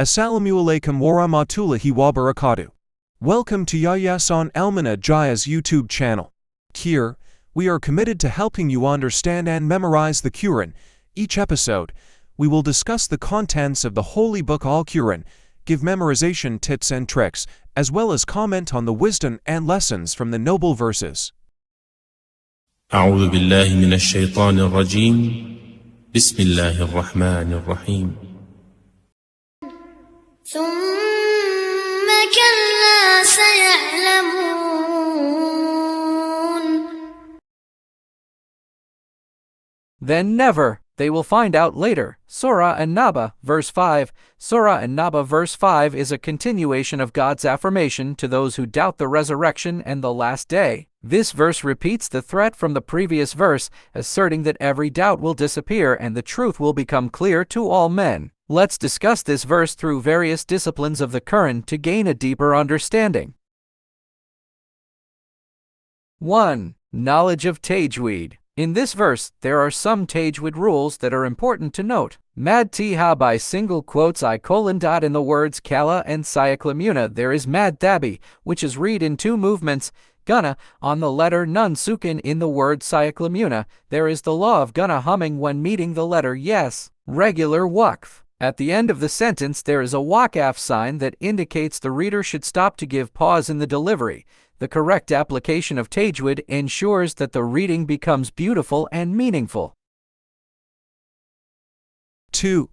Assalamu alaikum warahmatullahi wabarakatuh. Welcome to JARIYAH on Almana Jaya's YouTube channel. Here, we are committed to helping you understand and memorize the Quran. Each episode, we will discuss the contents of the Holy Book Al-Quran, give memorization tips and tricks, as well as comment on the wisdom and lessons from the noble verses. أعوذ بالله من الشيطان الرجيم بسم الله الرحمن الرحيم ثم كلا سيعلمون. Then never, they will find out later. Surah An-Naba, verse 5. Surah An-Naba, verse 5 is a continuation of God's affirmation to those who doubt the resurrection and the last day. This verse repeats the threat from the previous verse, asserting that every doubt will disappear and the truth will become clear to all men. Let's discuss this verse through various disciplines of the Quran to gain a deeper understanding. 1. Knowledge of Tajweed. In this verse, there are some Tajweed rules that are important to note. Mad tiha by single quotes I:. In the words kala and sayaklamuna there is mad thabi, which is read in two movements. Guna, on the letter nun sukin in the word sayaklamuna, there is the law of guna humming when meeting the letter yes. Regular waqf. At the end of the sentence there is a waqaf sign that indicates the reader should stop to give pause in the delivery. The correct application of Tajweed ensures that the reading becomes beautiful and meaningful. 2.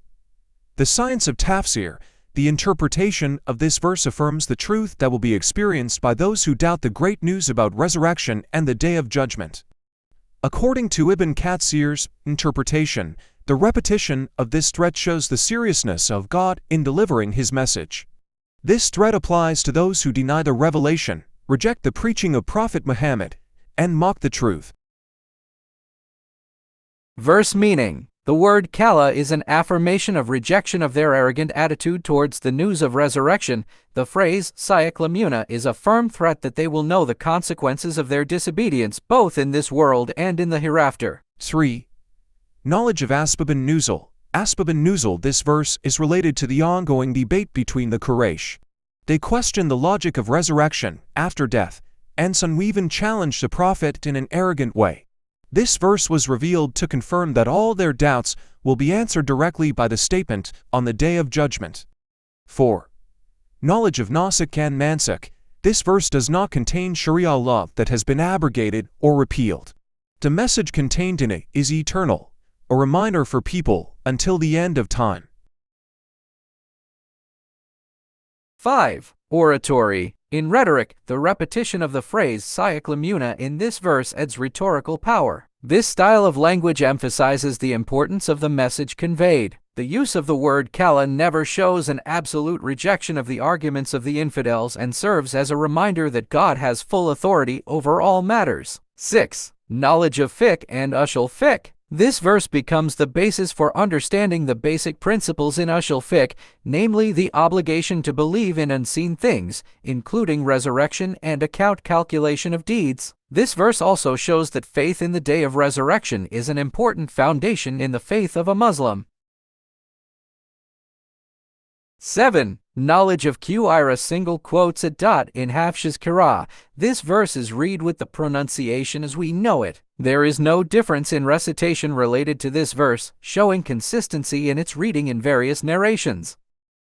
The science of tafsir. The interpretation of this verse affirms the truth that will be experienced by those who doubt the great news about resurrection and the Day of Judgment. According to Ibn Kathir's interpretation, the repetition of this threat shows the seriousness of God in delivering His message. This threat applies to those who deny the revelation, reject the preaching of Prophet Muhammad, and mock the truth. Verse meaning. The word kala is an affirmation of rejection of their arrogant attitude towards the news of resurrection. The phrase sayaklamuna is a firm threat that they will know the consequences of their disobedience both in this world and in the hereafter. 3. Knowledge of Asbab an-Nuzul. Asbab an-Nuzul. This verse is related to the ongoing debate between the Quraysh. They question the logic of resurrection after death, and some even challenged the Prophet in an arrogant way. This verse was revealed to confirm that all their doubts will be answered directly by the statement on the Day of Judgment. 4. Knowledge of Nasikh and Mansukh. This verse does not contain Sharia law that has been abrogated or repealed. The message contained in it is eternal, a reminder for people until the end of time. 5. Oratory. In rhetoric, the repetition of the phrase sayaklamuna in this verse adds rhetorical power. This style of language emphasizes the importance of the message conveyed. The use of the word kala never shows an absolute rejection of the arguments of the infidels and serves as a reminder that God has full authority over all matters. 6. Knowledge of fiqh and usul fiqh. This verse becomes the basis for understanding the basic principles in usul fiqh, namely the obligation to believe in unseen things, including resurrection and account calculation of deeds. This verse also shows that faith in the day of resurrection is an important foundation in the faith of a Muslim. 7. Knowledge of Qira single quotes in Hafsh's Qira'ah. This verse is read with the pronunciation as we know it. There is no difference in recitation related to this verse, showing consistency in its reading in various narrations.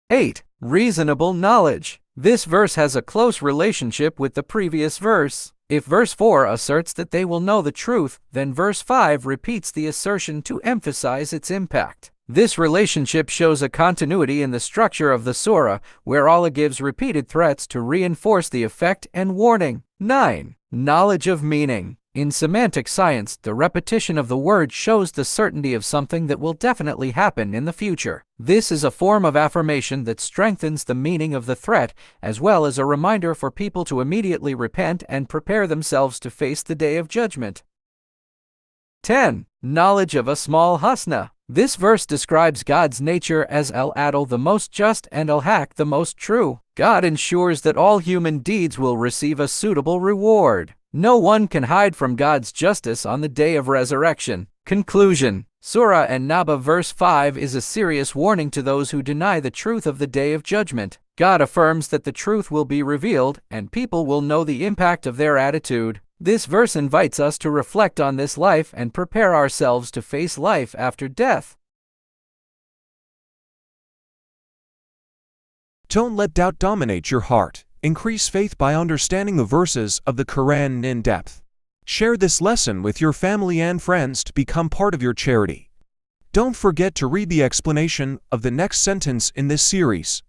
8. Reasonable knowledge. This verse has a close relationship with the previous verse. If verse 4 asserts that they will know the truth, then verse 5 repeats the assertion to emphasize its impact. This relationship shows a continuity in the structure of the surah, where Allah gives repeated threats to reinforce the effect and warning. 9. Knowledge of meaning. In semantic science, the repetition of the word shows the certainty of something that will definitely happen in the future. This is a form of affirmation that strengthens the meaning of the threat, as well as a reminder for people to immediately repent and prepare themselves to face the Day of Judgment. 10. Knowledge of a small husna. This verse describes God's nature as Al-Adl, the most just, and Al-Haq, the most true. God ensures that all human deeds will receive a suitable reward. No one can hide from God's justice on the day of resurrection. Conclusion. Surah An-Naba verse 5 is a serious warning to those who deny the truth of the day of judgment. God affirms that the truth will be revealed and people will know the impact of their attitude. This verse invites us to reflect on this life and prepare ourselves to face life after death. Don't let doubt dominate your heart. Increase faith by understanding the verses of the Quran in depth. Share this lesson with your family and friends to become part of your charity. Don't forget to read the explanation of the next sentence in this series.